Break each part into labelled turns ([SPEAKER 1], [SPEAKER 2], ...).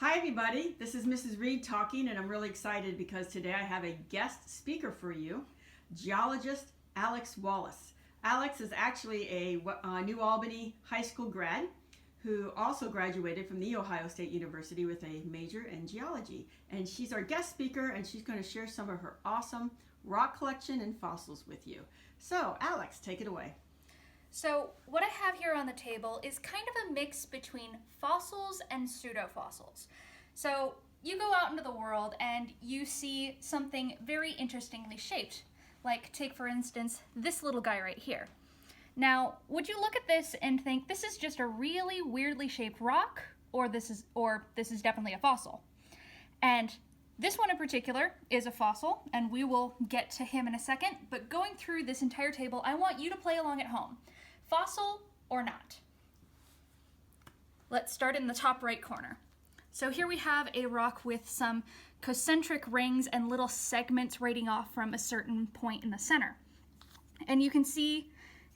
[SPEAKER 1] Hi everybody, this is Mrs. Reed talking, and I'm really excited because today I have a guest speaker for you, Geologist Alex Wallace. Alex is actually a New Albany high school grad who also graduated from The Ohio State University with a major in geology. And she's our guest speaker, and she's going to share some of her awesome rock collection and fossils with you. So Alex, take it away.
[SPEAKER 2] So what I have here on the table is kind of a mix between fossils and pseudofossils. So you go out into the world and you see something very interestingly shaped. Like take for instance this little guy right here. Now, would you look at this and think this is just a really weirdly shaped rock, or this is definitely a fossil? And this one in particular is a fossil, and we will get to him in a second, but going through this entire table, I want you to play along at home. Fossil or not? Let's start in the top right corner. So here we have a rock with some concentric rings and little segments radiating off from a certain point in the center. And you can see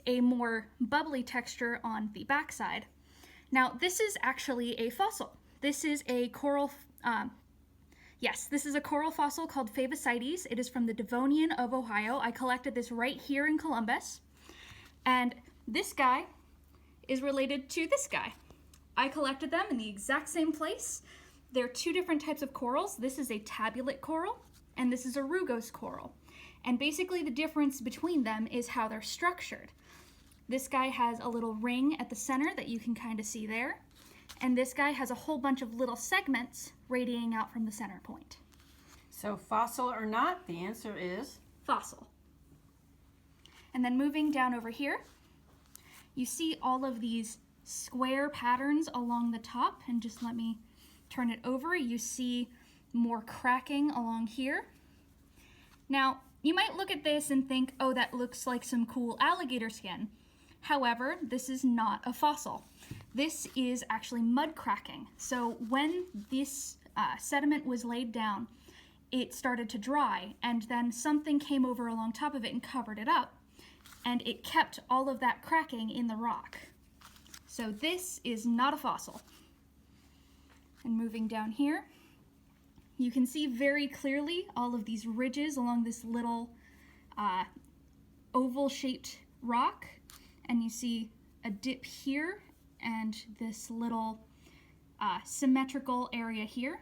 [SPEAKER 2] a more bubbly texture on the backside. Now, this is actually a fossil. This is a coral, this is a coral fossil called Favosites. It is from the Devonian of Ohio. I collected this right here in Columbus. And this guy is related to this guy. I collected them in the exact same place. They're two different types of corals. This is a tabulate coral, and this is a rugose coral. And basically the difference between them is how they're structured. This guy has a little ring at the center that you can kind of see there. And this guy has a whole bunch of little segments radiating out from the center point.
[SPEAKER 1] So fossil or not, the answer is
[SPEAKER 2] fossil. And then moving down over here, you see all of these square patterns along the top, and just let me turn it over. You see more cracking along here. Now, you might look at this and think, oh, that looks like some cool alligator skin. However, this is not a fossil. This is actually mud cracking. So when this sediment was laid down, it started to dry, and then something came over along top of it and covered it up, and it kept all of that cracking in the rock. So this is not a fossil. And moving down here, you can see very clearly all of these ridges along this little oval-shaped rock, and you see a dip here and this little symmetrical area here.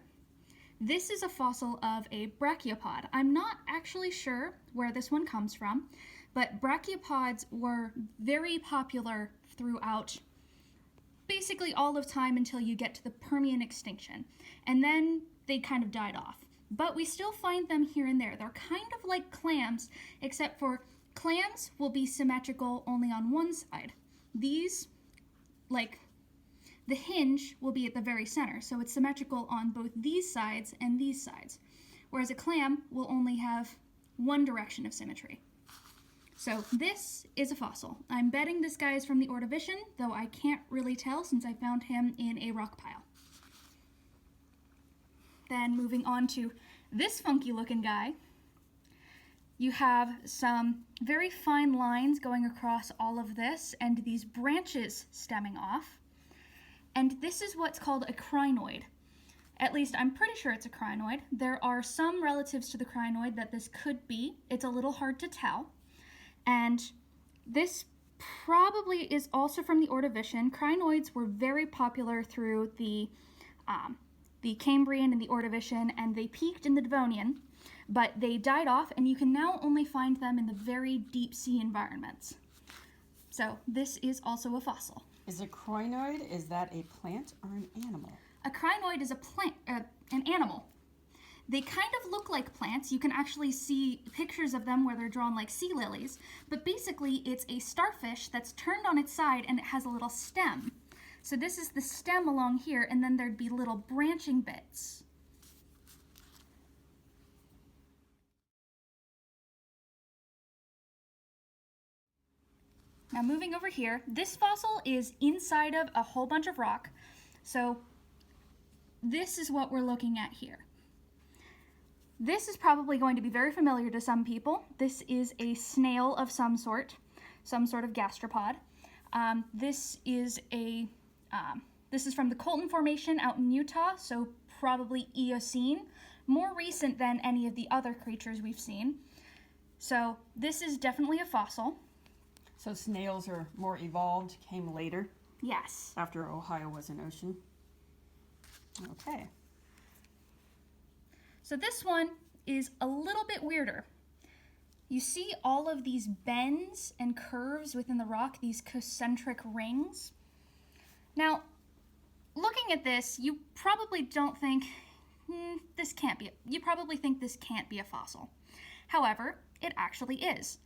[SPEAKER 2] This is a fossil of a brachiopod. I'm not actually sure where this one comes from, but brachiopods were very popular throughout basically all of time until you get to the Permian extinction. And then they kind of died off. But we still find them here and there. They're kind of like clams, except for clams will be symmetrical only on one side. These, like the hinge, will be at the very center, so it's symmetrical on both these sides and these sides. Whereas a clam will only have one direction of symmetry. So this is a fossil. I'm betting this guy is from the Ordovician, though I can't really tell since I found him in a rock pile. Then moving on to this funky looking guy, you have some very fine lines going across all of this and these branches stemming off. And this is what's called a crinoid. At least I'm pretty sure it's a crinoid. There are some relatives to the crinoid that this could be. It's a little hard to tell. And this probably is also from the Ordovician. Crinoids were very popular through the Cambrian and the Ordovician, and they peaked in the Devonian, but they died off, and you can now only find them in the very deep sea environments. So this is also a fossil.
[SPEAKER 1] Is a crinoid, is that a plant or an animal?
[SPEAKER 2] A crinoid is a plant, an animal. They kind of look like plants. You can actually see pictures of them where they're drawn like sea lilies, but basically it's a starfish that's turned on its side and it has a little stem. So this is the stem along here, and then there'd be little branching bits. Now moving over here, this fossil is inside of a whole bunch of rock. So this is what we're looking at here. This is probably going to be very familiar to some people. This is a snail of some sort of gastropod. This This is from the Colton Formation out in Utah, so probably Eocene, more recent than any of the other creatures we've seen. So this is definitely a fossil.
[SPEAKER 1] So snails are more evolved, came later,
[SPEAKER 2] Yes.
[SPEAKER 1] after Ohio was an ocean. Okay.
[SPEAKER 2] So this one is a little bit weirder. You see all of these bends and curves within the rock, these concentric rings. Now, looking at this, you probably don't think, you probably think this can't be a fossil. However, it actually is.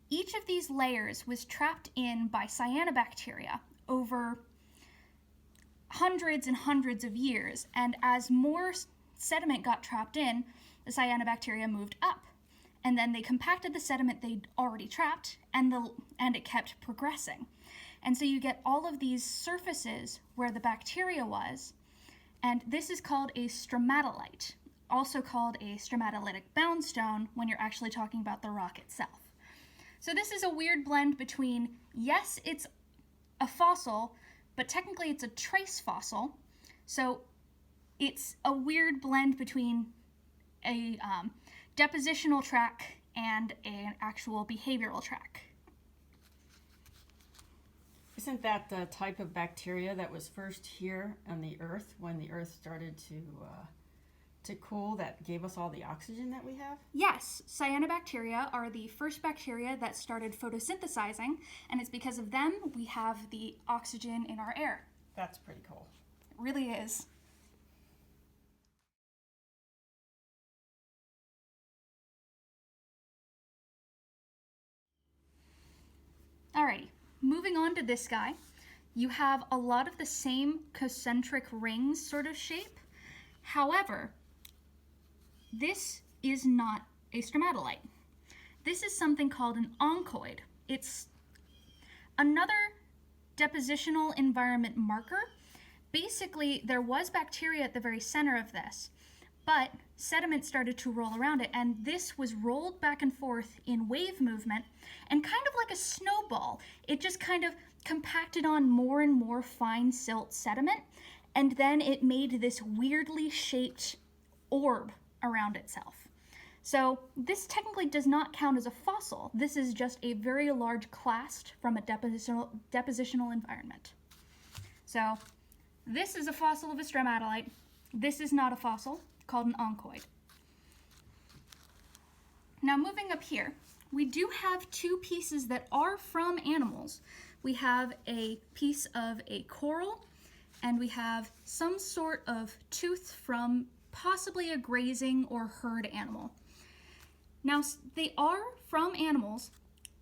[SPEAKER 2] Each of these layers was trapped in by cyanobacteria over hundreds and hundreds of years, and as more sediment got trapped in, the cyanobacteria moved up, and then they compacted the sediment they'd already trapped, and it kept progressing. And so you get all of these surfaces where the bacteria was, and this is called a stromatolite, also called a stromatolitic boundstone when you're actually talking about the rock itself. So this is a weird blend between, yes, it's a fossil, but technically it's a trace fossil. So it's a weird blend between a depositional track and an actual behavioral track.
[SPEAKER 1] Isn't that the type of bacteria that was first here on the Earth when the Earth started to cool, that gave us all the oxygen that we have?
[SPEAKER 2] Yes, cyanobacteria are the first bacteria that started photosynthesizing, and it's because of them we have the oxygen in our air.
[SPEAKER 1] That's pretty cool.
[SPEAKER 2] It really is. Alrighty, moving on to this guy. You have a lot of the same concentric rings sort of shape. However, this is not a stromatolite. This is something called an oncoid. It's another depositional environment marker. Basically, there was bacteria at the very center of this, but sediment started to roll around it, and this was rolled back and forth in wave movement, and kind of like a snowball, it just kind of compacted on more and more fine silt sediment, and then it made this weirdly shaped orb around itself. So this technically does not count as a fossil. This is just a very large clast from a depositional environment. So this is a fossil of a stromatolite. This is not a fossil, called an oncoid. Now moving up here, we do have two pieces that are from animals. We have a piece of a coral, and we have some sort of tooth from possibly a grazing or herd animal. Now, they are from animals,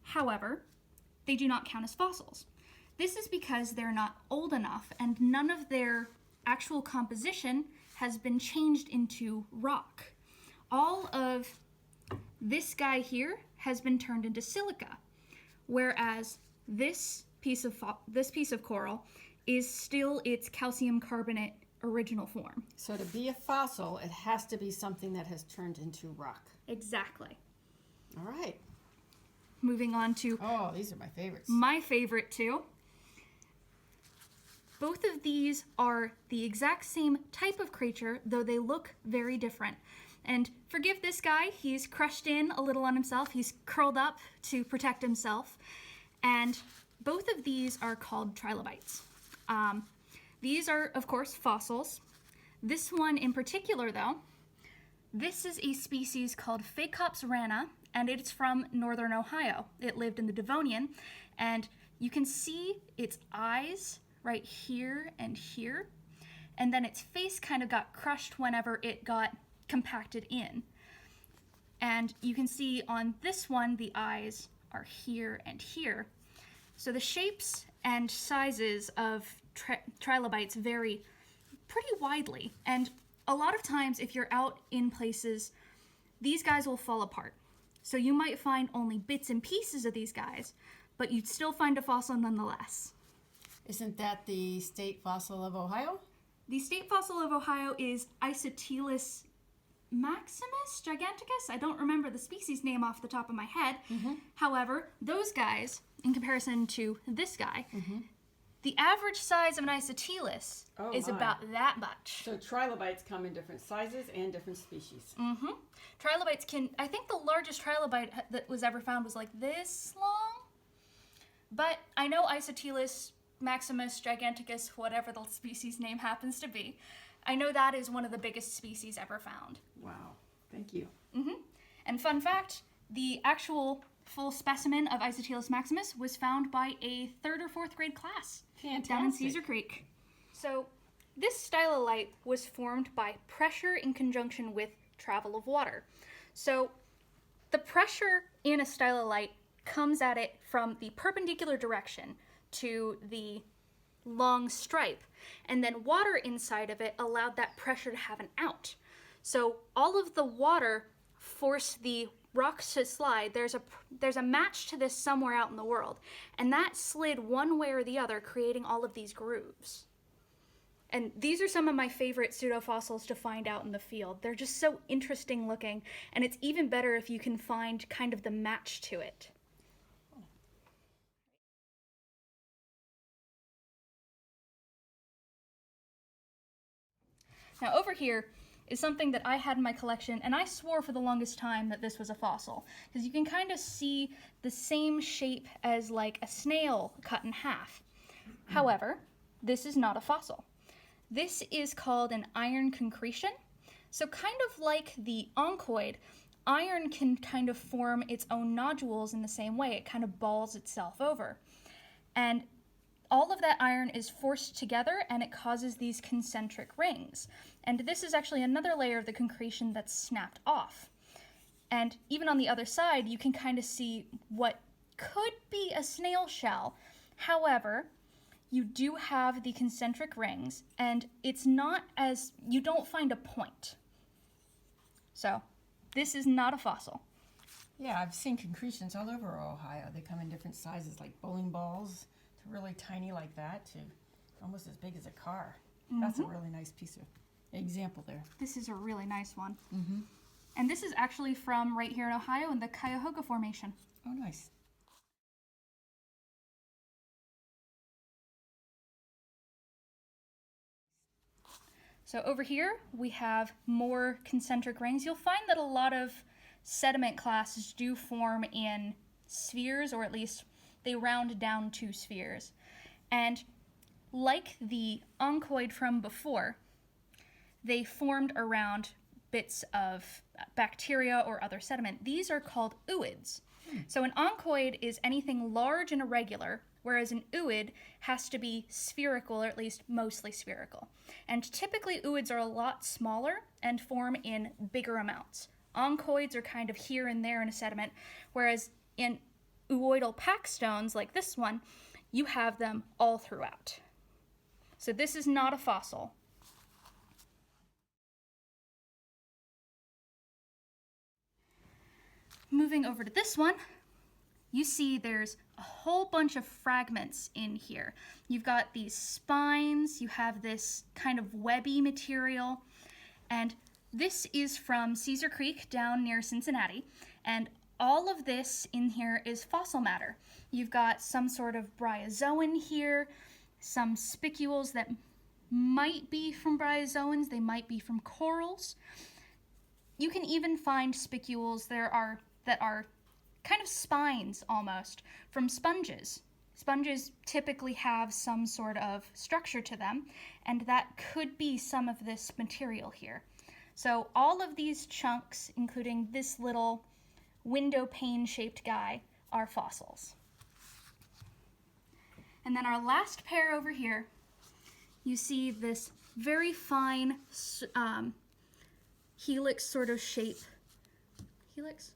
[SPEAKER 2] however, they do not count as fossils. This is because they're not old enough, and none of their actual composition has been changed into rock. All of this guy here has been turned into silica, whereas this piece of coral is still its calcium carbonate original form.
[SPEAKER 1] So to be a fossil, it has to be something that has turned into rock.
[SPEAKER 2] Exactly.
[SPEAKER 1] All right.
[SPEAKER 2] Moving on to...
[SPEAKER 1] Oh, these are my favorites.
[SPEAKER 2] My favorite too. Both of these are the exact same type of creature, though they look very different. And forgive this guy, he's crushed in a little on himself. He's curled up to protect himself. And both of these are called trilobites. These are, of course, fossils. This one in particular, though, this is a species called Phacops rana, and it's from northern Ohio. It lived in the Devonian, and you can see its eyes right here and here, and then its face kind of got crushed whenever it got compacted in. And you can see on this one, the eyes are here and here. So the shapes and sizes of trilobites vary pretty widely, and a lot of times if you're out in places, these guys will fall apart. So you might find only bits and pieces of these guys, but you'd still find a fossil nonetheless.
[SPEAKER 1] Isn't that the state fossil of Ohio?
[SPEAKER 2] The state fossil of Ohio is Isotylus maximus giganticus. I don't remember the species name off the top of my head. Mm-hmm. However, those guys, in comparison to this guy, The average size of an isotélus is about that much.
[SPEAKER 1] So trilobites come in different sizes and different species.
[SPEAKER 2] Mm-hmm. Trilobites I think the largest trilobite that was ever found was like this long. But I know Isotélus maximus giganticus, whatever the species name happens to be, I know that is one of the biggest species ever found.
[SPEAKER 1] Wow, thank you.
[SPEAKER 2] Mm-hmm. And fun fact, the actual full specimen of Isotélus maximus was found by a 3rd or 4th grade class.
[SPEAKER 1] Fantastic.
[SPEAKER 2] Down in Cedar Creek. So this stylolite was formed by pressure in conjunction with travel of water. So the pressure in a stylolite comes at it from the perpendicular direction to the long stripe, and then water inside of it allowed that pressure to have an out. So all of the water forced the rocks to slide. There's a match to this somewhere out in the world, and that slid one way or the other, creating all of these grooves. And these are some of my favorite pseudofossils to find out in the field. They're just so interesting looking, and it's even better if you can find kind of the match to it. Now over here is something that I had in my collection, and I swore for the longest time that this was a fossil, because you can kind of see the same shape as like a snail cut in half. However, this is not a fossil. This is called an iron concretion. So kind of like the oncoid, iron can kind of form its own nodules in the same way. It kind of balls itself over. And all of that iron is forced together, and it causes these concentric rings. And this is actually another layer of the concretion that's snapped off. And even on the other side, you can kind of see what could be a snail shell. However, you do have the concentric rings, and it's not as, you don't find a point. So, this is not a fossil.
[SPEAKER 1] Yeah, I've seen concretions all over Ohio. They come in different sizes, like bowling balls, to really tiny like that, to almost as big as a car. Mm-hmm. That's a really nice piece of example there.
[SPEAKER 2] This is a really nice one.
[SPEAKER 1] Mm-hmm.
[SPEAKER 2] And this is actually from right here in Ohio in the Cuyahoga Formation.
[SPEAKER 1] Oh, nice.
[SPEAKER 2] So over here, we have more concentric rings. You'll find that a lot of sediment classes do form in spheres, or at least they round down to spheres. And like the oncoid from before, they formed around bits of bacteria or other sediment. These are called ooids. So an oncoid is anything large and irregular, whereas an ooid has to be spherical, or at least mostly spherical. And typically ooids are a lot smaller and form in bigger amounts. Oncoids are kind of here and there in a sediment, whereas in ooidal packstones like this one, you have them all throughout. So this is not a fossil. Moving over to this one, you see there's a whole bunch of fragments in here. You've got these spines, you have this kind of webby material, and this is from Cedar Creek down near Cincinnati, and all of this in here is fossil matter. You've got some sort of bryozoan here, some spicules that might be from bryozoans, they might be from corals. You can even find spicules that are kind of spines almost from sponges. Sponges typically have some sort of structure to them, and that could be some of this material here. So all of these chunks, including this little window pane shaped guy, are fossils. And then our last pair over here, you see this very fine helix sort of shape. Helix?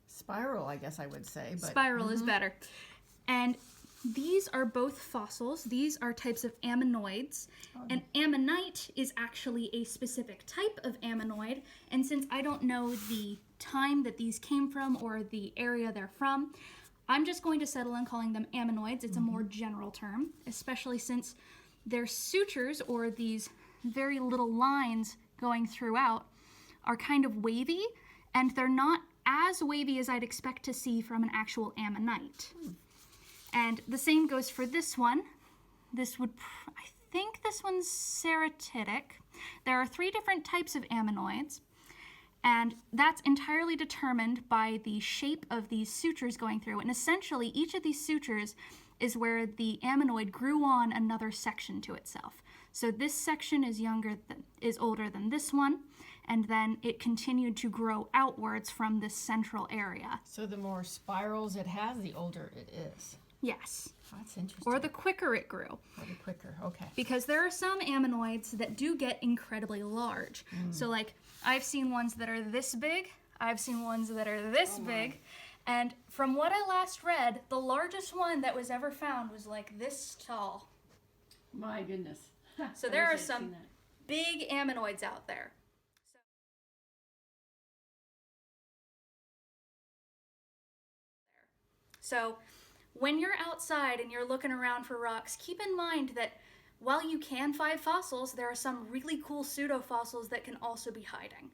[SPEAKER 1] Spiral, I guess I would say. But
[SPEAKER 2] spiral is better. And these are both fossils. These are types of ammonoids. And ammonite is actually a specific type of ammonoid. And since I don't know the time that these came from or the area they're from, I'm just going to settle on calling them ammonoids. It's a more general term, especially since their sutures, or these very little lines going throughout, are kind of wavy, and they're not as wavy as I'd expect to see from an actual ammonite. And the same goes for this one. I think this one's ceratitic. There are 3 different types of ammonoids, and that's entirely determined by the shape of these sutures going through. And essentially, each of these sutures is where the ammonoid grew on another section to itself. So this section is older than this one, and then it continued to grow outwards from this central area.
[SPEAKER 1] So the more spirals it has, the older it is.
[SPEAKER 2] Yes.
[SPEAKER 1] That's interesting.
[SPEAKER 2] Or the quicker it grew.
[SPEAKER 1] Or the quicker, okay.
[SPEAKER 2] Because there are some ammonoids that do get incredibly large. So like, I've seen ones that are this big, I've seen ones that are this big, and from what I last read, the largest one that was ever found was like this tall.
[SPEAKER 1] My goodness.
[SPEAKER 2] So there are some big ammonoids out there. So when you're outside and you're looking around for rocks, keep in mind that while you can find fossils, there are some really cool pseudofossils that can also be hiding.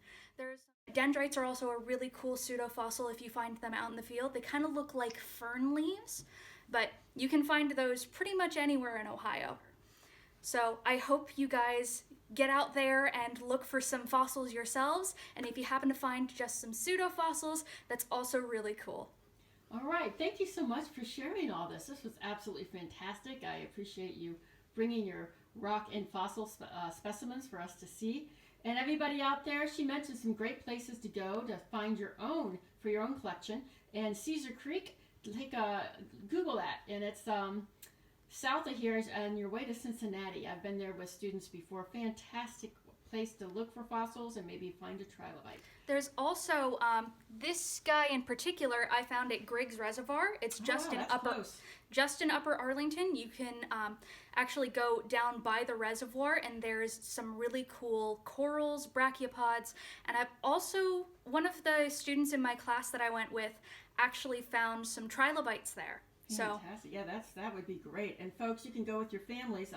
[SPEAKER 2] Dendrites are also a really cool pseudofossil if you find them out in the field. They kind of look like fern leaves, but you can find those pretty much anywhere in Ohio. So I hope you guys get out there and look for some fossils yourselves, and if you happen to find just some pseudofossils, that's also really cool.
[SPEAKER 1] All right, thank you so much for sharing all this. This was absolutely fantastic. I appreciate you bringing your rock and fossil specimens for us to see. And everybody out there, she mentioned some great places to go to find your own, for your own collection. And Cedar Creek, Google that, and it's south of here on your way to Cincinnati. I've been there with students before. Fantastic place to look for fossils and maybe find a trilobite.
[SPEAKER 2] There's also this guy in particular I found at Griggs Reservoir. It's just in Upper Arlington. You can actually go down by the reservoir, and there's some really cool corals, brachiopods, and I've also, one of the students in my class that I went with actually found some trilobites there.
[SPEAKER 1] Fantastic. Yeah, that would be great. And folks, you can go with your families.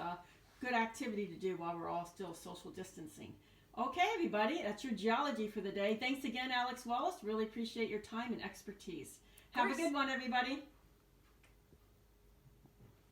[SPEAKER 1] Good activity to do while we're all still social distancing. Okay, everybody, that's your geology for the day. Thanks again, Alex Wallace. Really appreciate your time and expertise. Have a good one, everybody.